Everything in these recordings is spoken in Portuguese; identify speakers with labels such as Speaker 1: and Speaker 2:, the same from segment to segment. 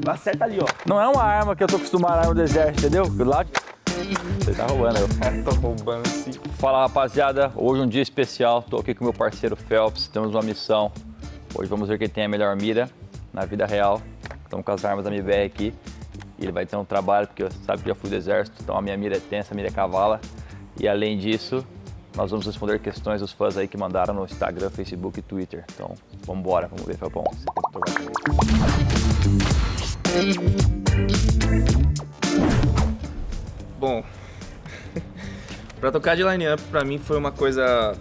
Speaker 1: Acerta ali, ó. Não é uma arma que eu tô acostumado a arma do exército, entendeu? Lá você tá roubando, eu.
Speaker 2: Tô roubando sim.
Speaker 1: Fala, rapaziada. Hoje é um dia especial. Tô aqui com meu parceiro Phelps. Temos uma missão. Hoje vamos ver quem tem a melhor mira na vida real. Estamos com as armas da MBR aqui. E ele vai ter um trabalho, porque sabe que eu já fui do exército. Então a minha mira é tensa, a mira é cavala. E além disso, nós vamos responder questões dos fãs aí que mandaram no Instagram, Facebook e Twitter. Então, vamos embora. Vamos ver, Felpão. Você tem que trocar comigo.
Speaker 2: Bom, pra tocar de line-up pra mim foi uma coisa...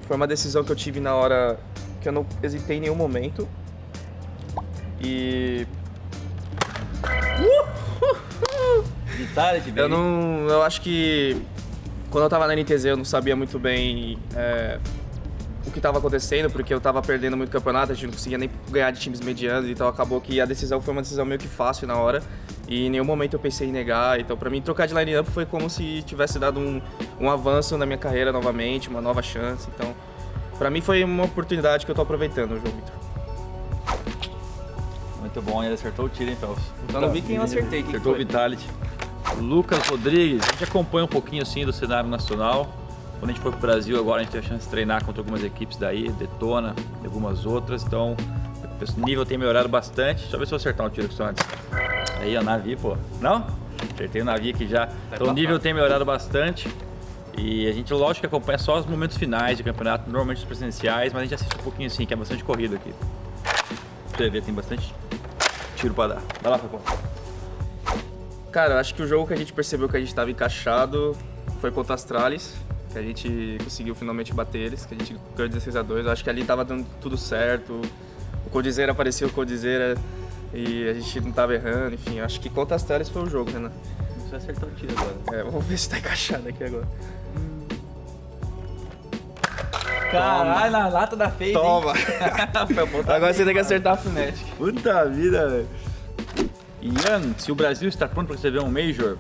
Speaker 2: Foi uma decisão que eu tive na hora que eu não hesitei em nenhum momento. E...
Speaker 1: Vitality, baby.
Speaker 2: Eu acho que quando eu tava na NTZ eu não sabia muito bem o que estava acontecendo, porque eu tava perdendo muito campeonato, a gente não conseguia nem ganhar de times medianos, então acabou que a decisão foi uma decisão meio que fácil na hora e em nenhum momento eu pensei em negar. Então pra mim trocar de line-up foi como se tivesse dado um avanço na minha carreira novamente, uma nova chance. Então pra mim foi uma oportunidade que eu tô aproveitando o jogo, Vitor.
Speaker 1: Muito bom, ele acertou o tiro, hein, Phelps?
Speaker 2: Eu não vi quem eu acertei, quem
Speaker 1: acertou o
Speaker 2: foi?
Speaker 1: Vitality. Lucas Rodrigues, a gente acompanha um pouquinho assim do cenário nacional. Quando a gente for pro Brasil agora, a gente tem a chance de treinar contra algumas equipes daí, Detona e algumas outras. Então, o nível tem melhorado bastante. Deixa eu ver se eu acertar um tiro aqui só antes. Aí, ó, Navi, pô. Não? Acertei o Navi aqui já. Então, o nível tem melhorado bastante. E a gente, lógico, que acompanha só os momentos finais de campeonato, normalmente os presenciais, mas a gente assiste um pouquinho assim, que é bastante corrida aqui. Pra você ver, tem bastante tiro pra dar. Vai lá, Fapão.
Speaker 2: Cara, eu acho que o jogo que a gente percebeu que a gente estava encaixado foi contra as Astralis, que a gente conseguiu finalmente bater eles, que a gente ganhou 16-2. Eu acho que ali tava dando tudo certo. O Coldzera apareceu, o Coldzera, e a gente não tava errando, enfim. Eu acho que contra as Astralis foi o jogo, né?
Speaker 1: Você acertou o tiro agora.
Speaker 2: Vamos ver se tá encaixado aqui agora.
Speaker 1: Caralho, na lata da Fade.
Speaker 2: Toma! Agora você tem que acertar a Fnatic.
Speaker 1: Puta vida, velho. Ian, se o Brasil está pronto para receber um Major,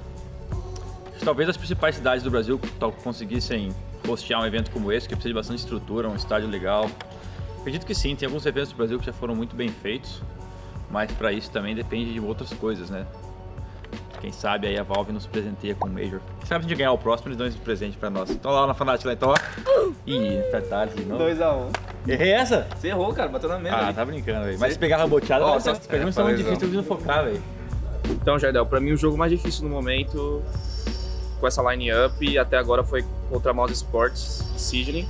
Speaker 1: talvez as principais cidades do Brasil conseguissem hostear um evento como esse, que precisa de bastante estrutura, um estádio legal. Acredito que sim, tem alguns eventos do Brasil que já foram muito bem feitos, mas para isso também depende de outras coisas, né? Quem sabe aí a Valve nos presenteia com um Major. Quem sabe se a gente ganhar o próximo, eles dão esse presente pra nós. Então lá na Fnatic lá, então ó. Ih, Fatality de novo.
Speaker 2: 2-1.
Speaker 1: Errei essa?
Speaker 2: Você errou, cara, bateu na mesa
Speaker 1: Ah,
Speaker 2: ali.
Speaker 1: tá brincando, velho. Mas se pegar a boteada,
Speaker 2: Ó,
Speaker 1: nossa,
Speaker 2: só-
Speaker 1: as perguntas são muito
Speaker 2: falei,
Speaker 1: difíceis, eu preciso focar, velho.
Speaker 2: Então, Jardel, pra mim o jogo mais difícil no momento com essa line-up até agora foi contra a Mouse Sports e Signaling.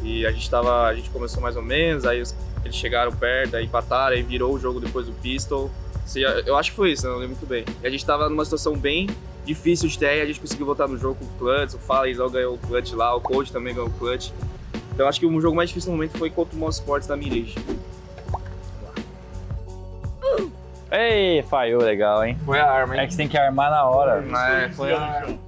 Speaker 2: E a gente começou mais ou menos, aí eles chegaram perto, aí empataram, aí virou o jogo depois do Pistol. Eu acho que foi isso, eu não lembro muito bem. E a gente tava numa situação bem difícil de ter, e a gente conseguiu voltar no jogo com o Clutch, o Falenzão ganhou o Clutch lá, o Cold também ganhou o Clutch. Então eu acho que o jogo mais difícil no momento foi contra o Mouse Sports da Mirage.
Speaker 1: Ei, falhou legal, hein?
Speaker 2: Foi a arma,
Speaker 1: É que você tem que armar na hora.
Speaker 2: Foi a arma.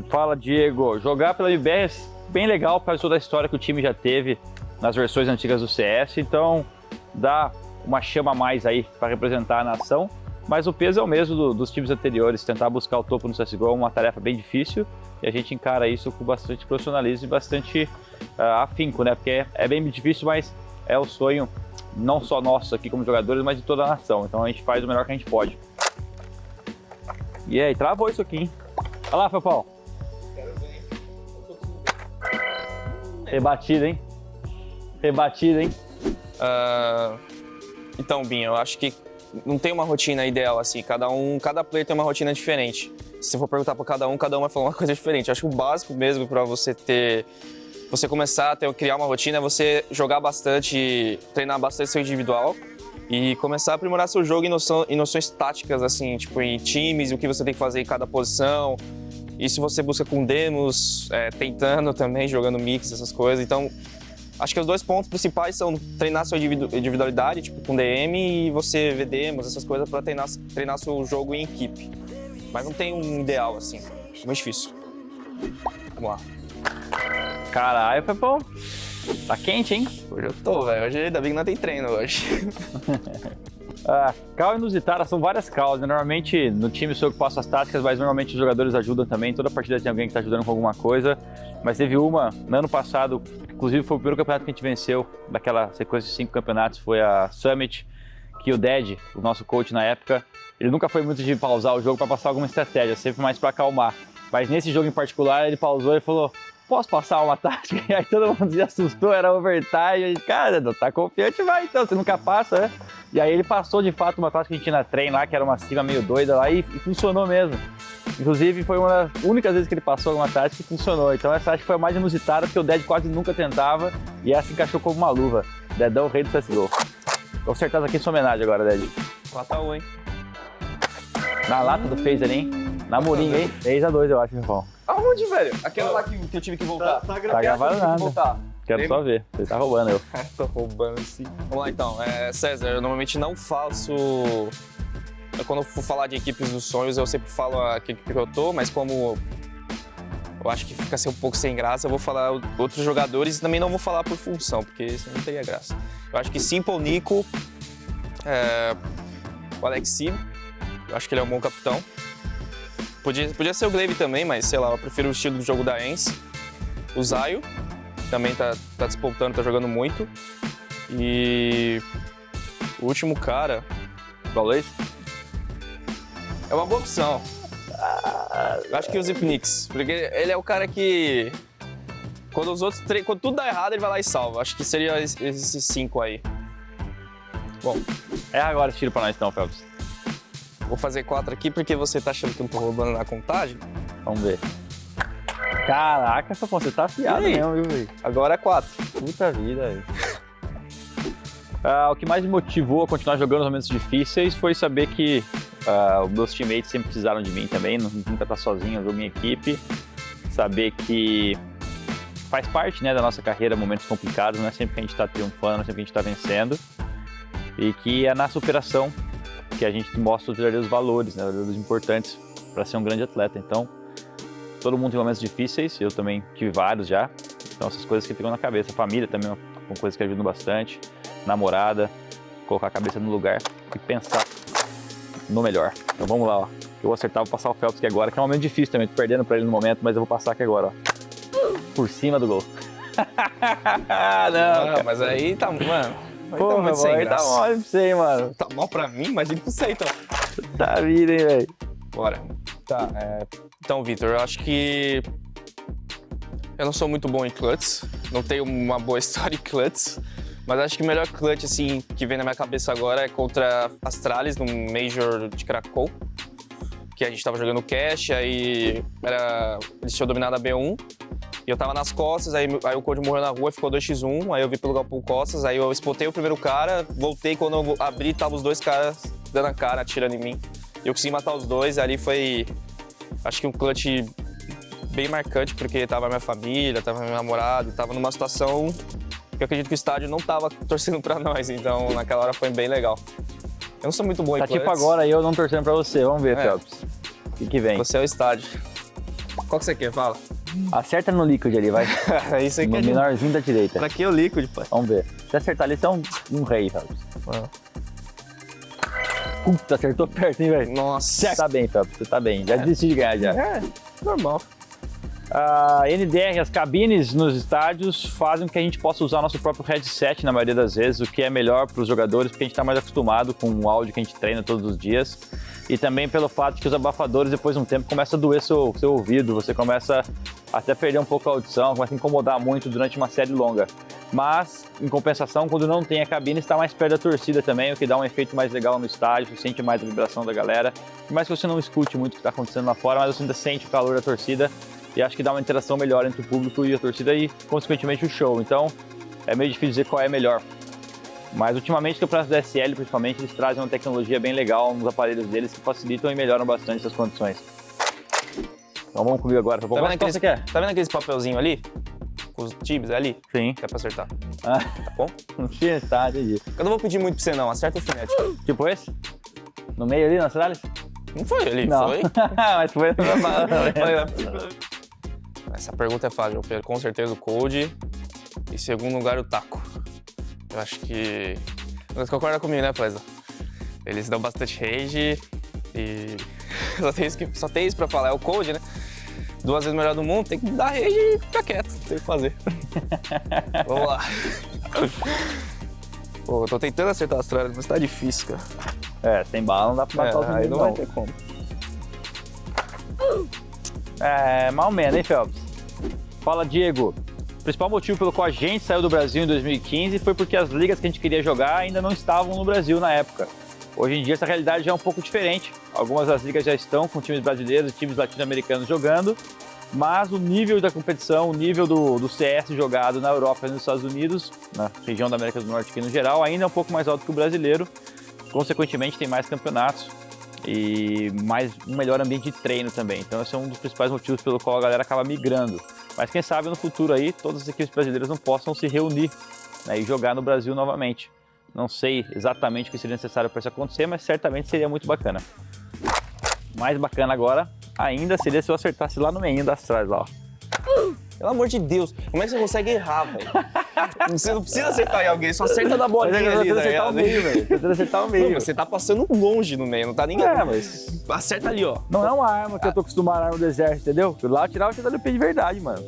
Speaker 1: Fala, Diego. Jogar pela MBR é bem legal por causa da história que o time já teve nas versões antigas do CS, então dá uma chama a mais aí para representar a nação, mas o peso é o mesmo dos times anteriores. Tentar buscar o topo no CSGO é uma tarefa bem difícil e a gente encara isso com bastante profissionalismo e bastante afinco, né? Porque é bem difícil, mas é o sonho não só nosso aqui como jogadores, mas de toda a nação. Então a gente faz o melhor que a gente pode. E aí, travou isso aqui, hein? Olha lá, Felpão. Rebatido, hein? Rebatido, hein?
Speaker 3: Então, Binho, eu acho que não tem uma rotina ideal assim. Cada player tem uma rotina diferente. Se você for perguntar para cada um vai falar uma coisa diferente. Eu acho que o básico mesmo para você começar a criar uma rotina é você jogar bastante, treinar bastante seu individual e começar a aprimorar seu jogo em noções táticas, assim, tipo em times, o que você tem que fazer em cada posição. Isso você busca com demos, tentando também, jogando mix, essas coisas. Então, acho que os dois pontos principais são treinar sua individualidade, tipo com DM, e você ver demos, essas coisas, para treinar seu jogo em equipe. Mas não tem um ideal, assim. É muito difícil. Vamos lá.
Speaker 1: Caralho, Felpão. Tá quente, hein?
Speaker 3: Hoje eu tô, velho. Hoje ainda bem que não tem treino hoje.
Speaker 1: Call inusitada são várias calls, né? Normalmente no time sou eu que passo as táticas, mas normalmente os jogadores ajudam também. Toda partida tem alguém que tá ajudando com alguma coisa. Mas teve uma, no ano passado, inclusive foi o primeiro campeonato que a gente venceu, daquela sequência de 5 campeonatos, foi a Summit, que o Ded, o nosso coach na época, ele nunca foi muito de pausar o jogo para passar alguma estratégia, sempre mais para acalmar. Mas nesse jogo em particular, ele pausou e falou: posso passar uma tática? E aí todo mundo se assustou, era overtime. E, cara, não tá confiante, vai então, você nunca passa, né? E aí ele passou de fato uma tática que a gente tinha na treino lá, que era uma cima meio doida lá, e funcionou mesmo. Inclusive foi uma das únicas vezes que ele passou uma tática que funcionou. Então essa tática foi a mais inusitada, porque o Ded quase nunca tentava, e essa encaixou como uma luva. Dedão, rei do CSGO. Vou acertar isso aqui em sua homenagem agora, Ded.
Speaker 3: 4x1, hein?
Speaker 1: Na lata do Fez ali, hein? Na murinha, hein? 3x2, eu acho, Rafão.
Speaker 3: Aonde, velho? Aquela lá que eu tive que voltar.
Speaker 1: Tá gravado nada.
Speaker 3: Voltar.
Speaker 1: Quero só ver. Você tá roubando, eu.
Speaker 3: Tô roubando sim. Vamos lá então. César, eu normalmente não faço. Quando eu for falar de equipes dos sonhos, eu sempre falo a que equipe que eu tô, mas como eu acho que fica um pouco sem graça, eu vou falar outros jogadores e também não vou falar por função, porque isso não teria graça. Eu acho que Simple, Nico, o Alexi, eu acho que ele é um bom capitão. Podia ser o Glaive também, mas sei lá, eu prefiro o estilo do jogo da Ence. O Zayo também tá despontando, tá jogando muito. E o último cara,
Speaker 1: Valês?
Speaker 3: é uma boa opção. Eu acho que o Zipnix, porque ele é o cara que quando quando tudo dá errado, ele vai lá e salva. Acho que seria esses 5 aí. Bom,
Speaker 1: Agora esse tiro pra nós então, Phelps.
Speaker 3: vou fazer 4 aqui porque você tá achando que eu não tô roubando na contagem.
Speaker 1: Vamos ver. Caraca, Fafão, você tá afiado
Speaker 3: E aí?
Speaker 1: mesmo, viu, velho?
Speaker 3: Agora é 4.
Speaker 1: Puta vida, velho. O que mais me motivou a continuar jogando nos momentos difíceis foi saber que os meus teammates sempre precisaram de mim também, nunca tá sozinho, eu jogo em equipe. Saber que faz parte, né, da nossa carreira momentos complicados, não é sempre que a gente tá triunfando, não é sempre que a gente tá vencendo. E que é na superação que a gente mostra os verdadeiros valores, né, os verdadeiros importantes para ser um grande atleta. Então, todo mundo tem momentos difíceis, eu também tive vários já. Então, essas coisas que ficam na cabeça. Família também são coisas que ajudam bastante. Namorada, colocar a cabeça no lugar e pensar no melhor. Então vamos lá, ó. Eu vou acertar, vou passar o Phelps aqui agora, que é um momento difícil também, tô perdendo pra ele no momento, mas eu vou passar aqui agora, ó. Por cima do gol. Não,
Speaker 3: Mas aí tá, mano. Aí
Speaker 1: pô,
Speaker 3: tá
Speaker 1: meu
Speaker 3: muito sem
Speaker 1: boy, tá
Speaker 3: graça.
Speaker 1: mole pra você, hein, mano.
Speaker 3: Tá mal pra mim? Imagina pra você então.
Speaker 1: Tá vida, hein, velho.
Speaker 3: Bora. Tá, então, Vitor, eu acho que eu não sou muito bom em clutch, não tenho uma boa história em clutch, mas acho que o melhor clutch, assim, que vem na minha cabeça agora é contra Astralis, no Major de Krakow, que a gente tava jogando cash, aí eles tinham dominado a B1, e eu tava nas costas, aí o Code morreu na rua, ficou 2x1, aí eu vi pelo lugar por costas, aí eu spotei o primeiro cara, voltei, quando eu abri, tava os dois caras dando a cara, atirando em mim. Eu consegui matar os dois, ali foi, acho que um clutch bem marcante, porque tava minha família, tava meu namorado, tava numa situação que eu acredito que o estádio não tava torcendo pra nós, então naquela hora foi bem legal. Eu não sou muito bom em
Speaker 1: Tá
Speaker 3: clutch.
Speaker 1: tipo agora eu não torcendo pra você, vamos ver, Phelps. O que vem?
Speaker 3: Você é o estádio. Qual que você quer? Fala.
Speaker 1: Acerta no líquido ali, vai.
Speaker 3: Isso aí
Speaker 1: No
Speaker 3: que é de...
Speaker 1: menorzinho da direita.
Speaker 3: Pra que o líquido, pai?
Speaker 1: Vamos ver. Se acertar ali, você é um rei, Phelps. Puta, acertou perto, hein, velho?
Speaker 3: Nossa.
Speaker 1: Você tá bem, Phelps, você tá bem. Já desisti de ganhar, já.
Speaker 3: Normal.
Speaker 1: A NDR, as cabines nos estádios fazem com que a gente possa usar nosso próprio headset na maioria das vezes, o que é melhor para os jogadores, porque a gente está mais acostumado com o áudio que a gente treina todos os dias. E também pelo fato que os abafadores, depois de um tempo, começam a doer seu ouvido, você começa até a perder um pouco a audição, começa a incomodar muito durante uma série longa. Mas, em compensação, quando não tem a cabine, está mais perto da torcida também, o que dá um efeito mais legal no estádio, você sente mais a vibração da galera. Por mais que você não escute muito o que está acontecendo lá fora, mas você ainda sente o calor da torcida e acho que dá uma interação melhor entre o público e a torcida e, consequentemente, o show. Então, é meio difícil dizer qual é melhor. Mas, ultimamente, o campeonato da SL, principalmente, eles trazem uma tecnologia bem legal nos aparelhos deles que facilitam e melhoram bastante essas condições. Então, vamos comigo agora.
Speaker 3: Tá vendo aqueles papelzinho ali? Com os times ali?
Speaker 1: Sim.
Speaker 3: Que é pra acertar.
Speaker 1: Ah,
Speaker 3: Tá bom?
Speaker 1: não tinha, tá, entendi.
Speaker 3: Eu não vou pedir muito pra você não, acerta o finete.
Speaker 1: Tipo esse? No meio ali, na Astralis?
Speaker 3: Não foi ali,
Speaker 1: Não.
Speaker 3: foi?
Speaker 1: Mas foi.
Speaker 3: Essa pergunta é fácil, Pedro. Com certeza o Code. Em segundo lugar, o Taco. Eu acho que... Você concorda comigo, né, Flesa? Eles dão bastante rage e... Só tem isso pra falar, é o Code, né? 2 vezes melhor do mundo, tem que dar rage e ficar quieto, não tem o que fazer. Vamos lá. Pô, eu tô tentando acertar as tralhas, mas tá difícil, cara.
Speaker 1: É, sem bala não dá pra matar os
Speaker 3: Aí
Speaker 1: meninos,
Speaker 3: não vai ter como.
Speaker 1: É, mal menos, hein, Phelps? Fala, Diego. O principal motivo pelo qual a gente saiu do Brasil em 2015 foi porque as ligas que a gente queria jogar ainda não estavam no Brasil na época. Hoje em dia essa realidade já é um pouco diferente. Algumas das ligas já estão com times brasileiros e times latino-americanos jogando, mas o nível da competição, o nível do CS jogado na Europa e nos Estados Unidos, na região da América do Norte aqui no geral, ainda é um pouco mais alto que o brasileiro. Consequentemente tem mais campeonatos e um melhor ambiente de treino também. Então esse é um dos principais motivos pelo qual a galera acaba migrando. Mas quem sabe no futuro aí todas as equipes brasileiras não possam se reunir, né, e jogar no Brasil novamente. Não sei exatamente o que seria necessário para isso acontecer, mas certamente seria muito bacana. Mais bacana agora ainda seria se eu acertasse lá no meio das trás, lá, ó.
Speaker 3: Pelo amor de Deus, como é que você consegue errar, velho? Você não precisa acertar em alguém, só acerta na bolinha ali,
Speaker 1: Tentando acertar o meio, velho. Tentando acertar o meio.
Speaker 3: Não, você tá passando longe no meio, não tá nem...
Speaker 1: mas
Speaker 3: Acerta ali, ó.
Speaker 1: não é uma arma que eu tô acostumado a arma do exército, entendeu? Lá eu tirava o WP de verdade, mano.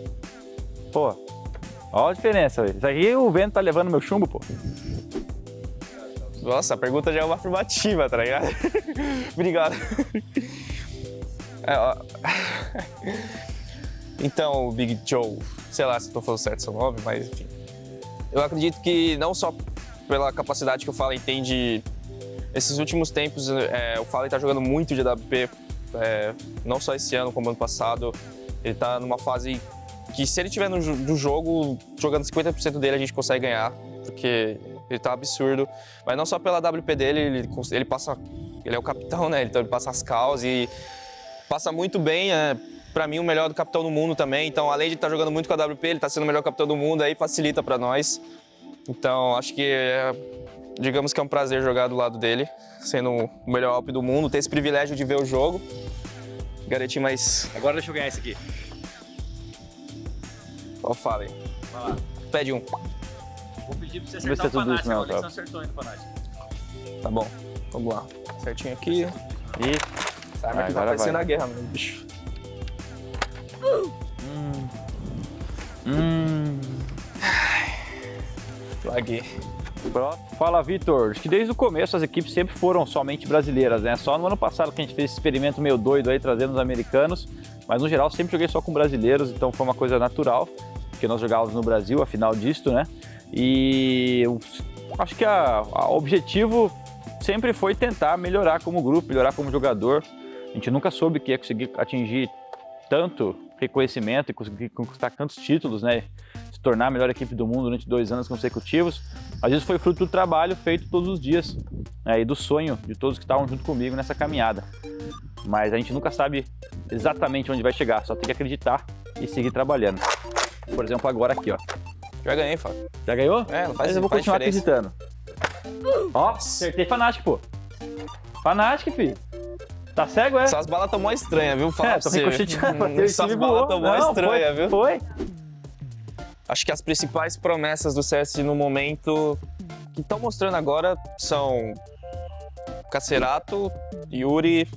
Speaker 1: Pô, ó a diferença, velho. Isso aqui o vento tá levando meu chumbo, pô.
Speaker 3: Nossa, a pergunta já é uma afirmativa, tá ligado? Obrigado. Então, Big Joe, sei lá se estou falando certo seu nome, mas enfim. Eu acredito que não só pela capacidade que o Fallen tem de... Esses últimos tempos, o Fallen tá jogando muito de AWP, não só esse ano como ano passado. Ele tá numa fase que se ele estiver no jogo, jogando 50% dele, a gente consegue ganhar, porque ele tá absurdo. Mas não só pela AWP dele, ele passa... Ele é o capitão, né? Então ele passa as calls e passa muito bem, pra mim, o melhor do capitão do mundo também. Então, além de estar jogando muito com a WP, ele tá sendo o melhor capitão do mundo, aí facilita pra nós. Então, acho que digamos que é um prazer jogar do lado dele, sendo o melhor AWP do mundo, ter esse privilégio de ver o jogo, garantir mais...
Speaker 1: Agora deixa eu ganhar esse aqui.
Speaker 3: Qual Fallen?
Speaker 1: Vai lá.
Speaker 3: Pede um.
Speaker 1: Vou pedir pra você
Speaker 3: Vamos ver
Speaker 1: acertar
Speaker 3: se é
Speaker 1: o
Speaker 3: tudo isso
Speaker 1: Fnatic,
Speaker 3: mesmo,
Speaker 1: agora você não
Speaker 3: tá?
Speaker 1: acertou ainda o Fnatic.
Speaker 3: Tá bom, vamos lá. Certinho aqui.
Speaker 1: E...
Speaker 3: Essa arma aqui tá
Speaker 1: agora
Speaker 3: parecendo
Speaker 1: vai.
Speaker 3: a guerra, meu bicho. Laguei.
Speaker 1: Fala, Vitor. Acho que desde o começo as equipes sempre foram somente brasileiras, né? Só no ano passado que a gente fez esse experimento meio doido aí, trazendo os americanos. Mas no geral sempre joguei só com brasileiros, então foi uma coisa natural, porque nós jogávamos no Brasil, afinal disto, né? E eu acho que o objetivo sempre foi tentar melhorar como grupo, melhorar como jogador. A gente nunca soube que ia conseguir atingir tanto reconhecimento e conseguir conquistar tantos títulos, né? Se tornar a melhor equipe do mundo durante 2 anos consecutivos. Às vezes foi fruto do trabalho feito todos os dias, né? E do sonho de todos que estavam junto comigo nessa caminhada. Mas a gente nunca sabe exatamente onde vai chegar, só tem que acreditar e seguir trabalhando. Por exemplo, agora aqui, ó.
Speaker 3: Já ganhei, Fábio.
Speaker 1: Já ganhou?
Speaker 3: É, não faz,
Speaker 1: Mas eu vou
Speaker 3: faz
Speaker 1: continuar
Speaker 3: diferença.
Speaker 1: acreditando. Ó, acertei Fnatic, pô. Fnatic, filho. Tá cego, é?
Speaker 3: Essas balas tão mó estranhas, viu? Fala pra
Speaker 1: tô
Speaker 3: você.
Speaker 1: ricocheteando.
Speaker 3: Essas balas tão mó estranhas, viu?
Speaker 1: Foi.
Speaker 3: Acho que as principais promessas do CS no momento que estão mostrando agora são Cacerato, Yuri,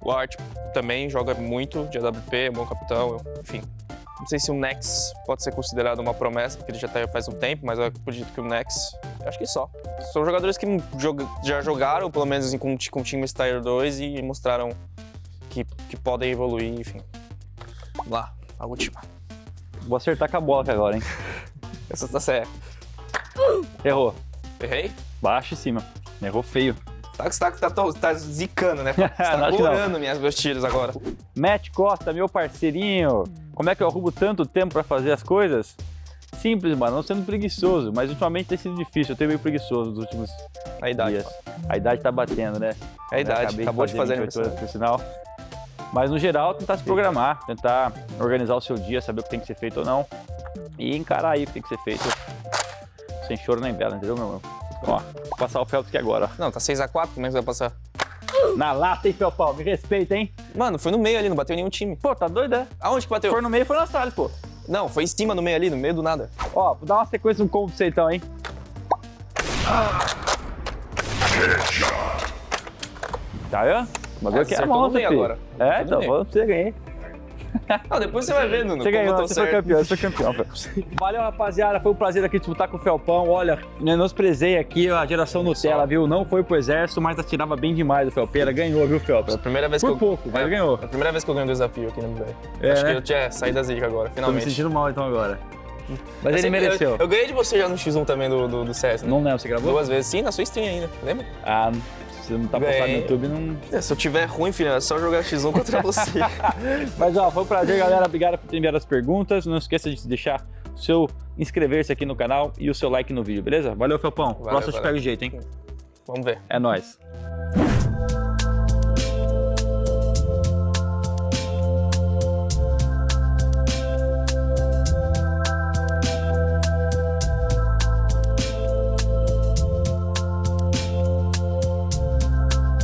Speaker 3: o Art também joga muito de AWP, é bom capitão, enfim. Não sei se o Nex pode ser considerado uma promessa, porque ele já tá aí faz um tempo, mas eu acredito que o Nex, acho que só. São jogadores que já jogaram, pelo menos com o time Tier 2 e mostraram que podem evoluir, enfim. Vamos lá, a última.
Speaker 1: Vou acertar com a bola aqui agora, hein?
Speaker 3: Essa tá certa.
Speaker 1: Errou.
Speaker 3: Errei?
Speaker 1: Baixo e cima. Errou feio.
Speaker 3: Tá zicando, né? Você tá
Speaker 1: Acho que não.
Speaker 3: gorando meus tiros agora.
Speaker 1: Matt Costa, meu parceirinho. Como é que eu arrumo tanto tempo pra fazer as coisas? Simples, mano. Não sendo preguiçoso, mas ultimamente tem sido difícil. Eu tenho meio preguiçoso nos últimos
Speaker 3: A idade.
Speaker 1: dias. A idade tá batendo, né?
Speaker 3: É a idade.
Speaker 1: Acabei
Speaker 3: Acabou de fazer
Speaker 1: 28
Speaker 3: aniversário.
Speaker 1: anos, por sinal. Mas no geral, tentar se programar, tentar organizar o seu dia, saber o que tem que ser feito ou não. E encarar aí o que tem que ser feito. Sem choro nem vela, entendeu, meu irmão? Ó, vou passar o Phelps aqui agora, ó.
Speaker 3: Não, tá 6x4, como é que você vai passar?
Speaker 1: Na lata, hein, Felpão? Me respeita, hein?
Speaker 3: Mano, foi no meio ali, não bateu nenhum time.
Speaker 1: Pô, tá doido, é?
Speaker 3: Aonde que bateu?
Speaker 1: Se for no meio, foi nas tralhas, pô.
Speaker 3: Não, foi em cima no meio ali, no meio do nada.
Speaker 1: Ó, vou dar uma sequência no combo pra você então, hein? Tá vendo? Mas eu quero
Speaker 3: acertou no
Speaker 1: monstro,
Speaker 3: meio
Speaker 1: filho.
Speaker 3: agora.
Speaker 1: É,
Speaker 3: Foi no
Speaker 1: então,
Speaker 3: meio.
Speaker 1: falando pra você, ganhei.
Speaker 3: Não, depois você vai ver, Nuno.
Speaker 1: Você
Speaker 3: como eu
Speaker 1: ganhou,
Speaker 3: tô
Speaker 1: você foi
Speaker 3: certo.
Speaker 1: campeão, você foi campeão. Valeu, rapaziada. Foi um prazer aqui disputar com o Felpão. Olha, menosprezei aqui a geração Nutella, viu? Não foi pro exército, mas atirava bem demais o Felpeira. Ganhou, viu, Felps?
Speaker 3: É a primeira vez
Speaker 1: Por
Speaker 3: que eu...
Speaker 1: pouco, mas ganhou.
Speaker 3: É a primeira vez que eu ganho um desafio aqui no MBR.
Speaker 1: É,
Speaker 3: Acho
Speaker 1: né?
Speaker 3: que eu tinha saído da zica agora,
Speaker 1: Tô me
Speaker 3: finalmente.
Speaker 1: sentindo mal então agora. Mas ele
Speaker 3: Assim,
Speaker 1: mereceu.
Speaker 3: Eu ganhei de você já no X1 também do CS, né?
Speaker 1: Não lembro, você gravou?
Speaker 3: 2 vezes. Sim, na sua stream ainda, lembra?
Speaker 1: Ah, se não tá postado no
Speaker 3: Ganhei.
Speaker 1: YouTube, não...
Speaker 3: Se eu tiver ruim, filho, é só jogar X1 contra você.
Speaker 1: Mas ó, foi um prazer, galera. Obrigado por ter enviado as perguntas. Não esqueça de deixar o seu inscrever-se aqui no canal e o seu like no vídeo, beleza? Valeu, Felpão. Próximo eu te
Speaker 3: valeu.
Speaker 1: pego o jeito, hein?
Speaker 3: Vamos ver.
Speaker 1: É nóis.